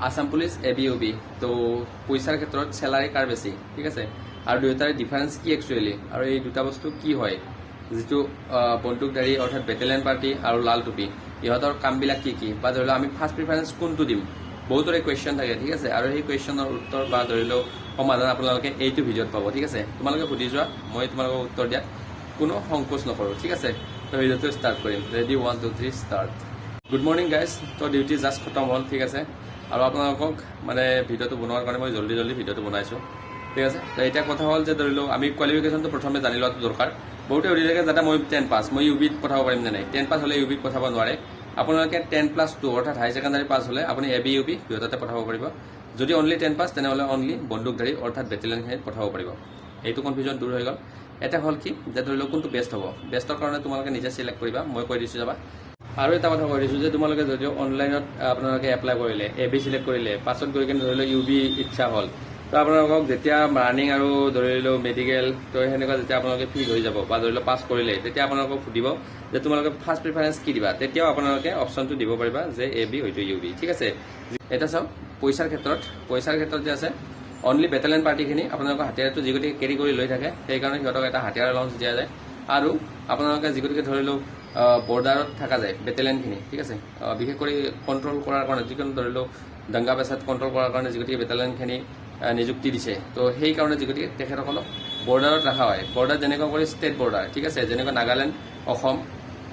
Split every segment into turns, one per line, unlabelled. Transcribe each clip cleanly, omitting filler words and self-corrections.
Assam police ABUB তো পইচাৰ ক্ষেত্ৰত স্যালাৰি কাৰ বেছি ঠিক আছে আৰু দুয়োটাৰ ডিফাৰেন্স কি একচুৱেলি আৰু এই দুটা বস্তু কি হয় যেটো বন্দুকধাৰী অৰ্থাৎ বেটেলিয়ন পাৰ্টি আৰু লাল টুপি ইহঁতৰ কামবিলাক কি কি বা ধৰিলো আমি ফাৰ্স্ট প্ৰিফাৰেন্স কোনটো দিম বহুতৰে কোৱেশ্চন থাকে ঠিক আছে আৰু এই কোৱেশ্চনৰ উত্তৰ বা ধৰিলো সমাধান আপোনালোকে এইটো ভিডিঅ'ত পাব ঠিক আছে তোমালোকে সুধি যোৱা মই তোমালোকক উত্তৰ দিয়াত কোনো সংকোচ নকৰো ঠিক আছে তো ভিডিঅ'টো ষ্টাৰ্ট কৰিম ready 1 2 3 start good morning guys তো ডিউটি জাষ্ট খতম হ'ল ঠিক আছে আৰু আপোনালোকক মানে ভিডিঅ'টো বনোৱাৰ কাৰণে মই জলদি ভিডিঅ'টো বনাইছোঁ ঠিক আছে তো এতিয়া কথা হ'ল যে ধৰিলো আমি কোৱালিফিকেশ্যনটো প্ৰথমে জানি লোৱাটো দৰকাৰ বহুতে সুধি থাকে যাতে মই 10 পাছ মই UB ত পঠাব পাৰিম নে নাই 10 পাছ হ'লে UB ত পঠাব নোৱাৰে আপোনালোকে 10+2 অৰ্থাৎ হাই সেকেন্ডাৰী পাছ হ'লে আপুনি ABUB দুয়োটাতে পঠাব পাৰিব যদি অনলি 10 পাছ তেনেহ'লে অনলি বন্দুকধাৰী অৰ্থাৎ বেটেলিয়নখিনিত পঠাব পাৰিব এইটো কনফিউজন দূৰ হৈ গ'ল এটা হ'ল কি যে ধৰিলো কোনটো বেষ্ট হ'ব বেষ্টৰ কাৰণে তোমালোকে নিজে সিলেক্ট কৰিবা মই কৈ দিছোঁ যাবা আৰু এটা কথা কৈ দিছোঁ যে তোমালোকে যদিও অনলাইনত আপোনালোকে এপ্লাই কৰিলে AB সিলেক্ট কৰিলে পাছত গৈ কিনে ধৰিলো UB ইচ্ছা হ'ল তো আপোনালোকক যেতিয়া ৰানিং আৰু ধৰিলো মেডিকেল তো সেনেকুৱা যেতিয়া আপোনালোকে ফিল হৈ যাব বা ধৰিলো পাছ কৰিলে তেতিয়া আপোনালোকক সুধিব যে তোমালোকে ফাৰ্স্ট প্ৰিফাৰেন্স কি দিবা তেতিয়াও আপোনালোকে অপচনটো দিব পাৰিবা যে AB হয়তো UB ঠিক আছে এটা চাওক পইচাৰ ক্ষেত্ৰত যে আছে অনলি বেটেলিয়ন পাৰ্টিখিনি আপোনালোকৰ হাতিয়াৰটো যিগতিকে কেৰি কৰি লৈ থাকে সেইকাৰণে সিহঁতক এটা হাতিয়াৰ এলাউন্স দিয়া যায় আৰু আপোনালোকে যিগতিকে ধৰিলো বৰ্ডাৰত থকা যায় বেটেলিয়নখিনি ঠিক আছে বিশেষ কৰি কণ্ট্ৰল কৰাৰ কাৰণে যিকোনো ধৰিলো দংগা পেছাদ কণ্ট্ৰল কৰাৰ কাৰণে যিগতিকে বেটেলিয়নখিনি নিযুক্তি দিছে তো সেই কাৰণে যিগতিকে তেখেতসকলক বৰ্ডাৰত ৰখা হয় বৰ্ডাৰ যেনেকুৱা কৰি ষ্টেট বৰ্ডাৰ ঠিক আছে যেনেকুৱা নাগালেণ্ড অসম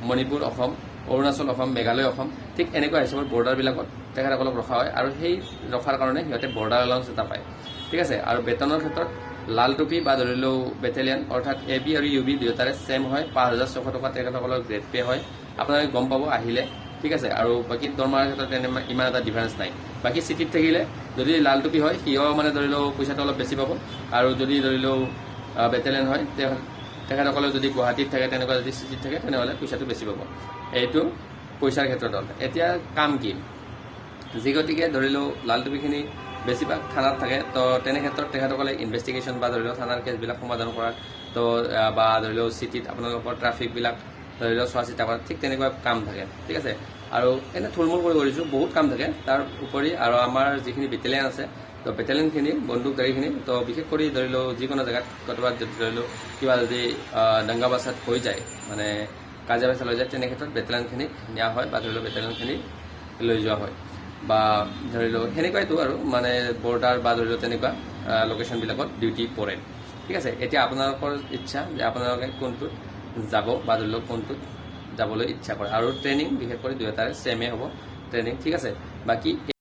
মণিপুৰ অসম অৰুণাচল অসম মেঘালয় অসম ঠিক এনেকুৱা হিচাপত বৰ্ডাৰবিলাকত তেখেতসকলক ৰখা হয় আৰু সেই ৰখাৰ কাৰণে সিহঁতে বৰ্ডাৰ এলাউন্স এটা পায় ঠিক আছে আৰু বেতনৰ ক্ষেত্ৰত লাল টুপি বা ধৰিলো বেটেলিয়ন অৰ্থাৎ AB আৰু UB দুয়োটাৰে সেম হয় 5600 টকা তেখেতসকলৰ গ্ৰেড পে হয় আপোনালোকে গম পাব আহিলে ঠিক আছে আৰু বাকি দৰমহাৰ ক্ষেত্ৰত ইমান এটা ডিফাৰেন্স নাই বাকি চিটিত থাকিলে যদি লাল টুপি হয় সিও মানে ধৰিলো পইচাটো অলপ বেছি পাব আৰু যদি ধৰিলো বেটেলিয়ন হয় তেখেতসকলে যদি গুৱাহাটীত থাকে তেনেকুৱা যদি চিটিত থাকে তেনেহ'লে পইচাটো বেছি পাব এইটো পইচাৰ ক্ষেত্ৰত হ'ল এতিয়া কাম কি যিগতিকে ধৰিলো লাল টুপিখিনি বেছিভাগ থানাত থাকে তো তেনে ক্ষেত্ৰত তেখেতসকলে ইনভেষ্টিগেশ্যন বা ধৰিলো থানাৰ কেছবিলাক সমাধান কৰাৰ তো বা ধৰিলো চিটিত আপোনালোকৰ ট্ৰাফিকবিলাক ধৰিলো চোৱা চিতা কৰা ঠিক তেনেকুৱা কাম থাকে ঠিক আছে আৰু এনে থুলমূল কৰি কৰিছোঁ বহুত কাম থাকে তাৰ উপৰি আৰু আমাৰ যিখিনি বেটেলিয়ন আছে তো বেটেলিয়নখিনি বন্দুকধাৰীখিনি তো বিশেষ কৰি ধৰিলো যিকোনো জেগাত ক'ৰবাত ধৰিলো কিবা যদি দংগা বাছাত হৈ যায় মানে কাজিয়া পেচাল হৈ যায় তেনে ক্ষেত্ৰত বেটেলিয়নখিনি নিয়া হয় বা ধৰিলো বেটেলিয়নখিনি লৈ যোৱা হয় বা ধৰিলো সেনেকুৱাইতো আৰু মানে বৰ্ডাৰ বা ধৰিলো তেনেকুৱা লোকেশ্যনবিলাকত ডিউটি পৰে ঠিক আছে এতিয়া আপোনালোকৰ ইচ্ছা যে আপোনালোকে কোনটোত যাব বা ধৰিলো কোনটোত যাবলৈ ইচ্ছা কৰে আৰু ট্ৰেইনিং বিশেষ কৰি দুয়োটাৰে সেমে হ'ব ট্ৰেইনিং ঠিক আছে বাকি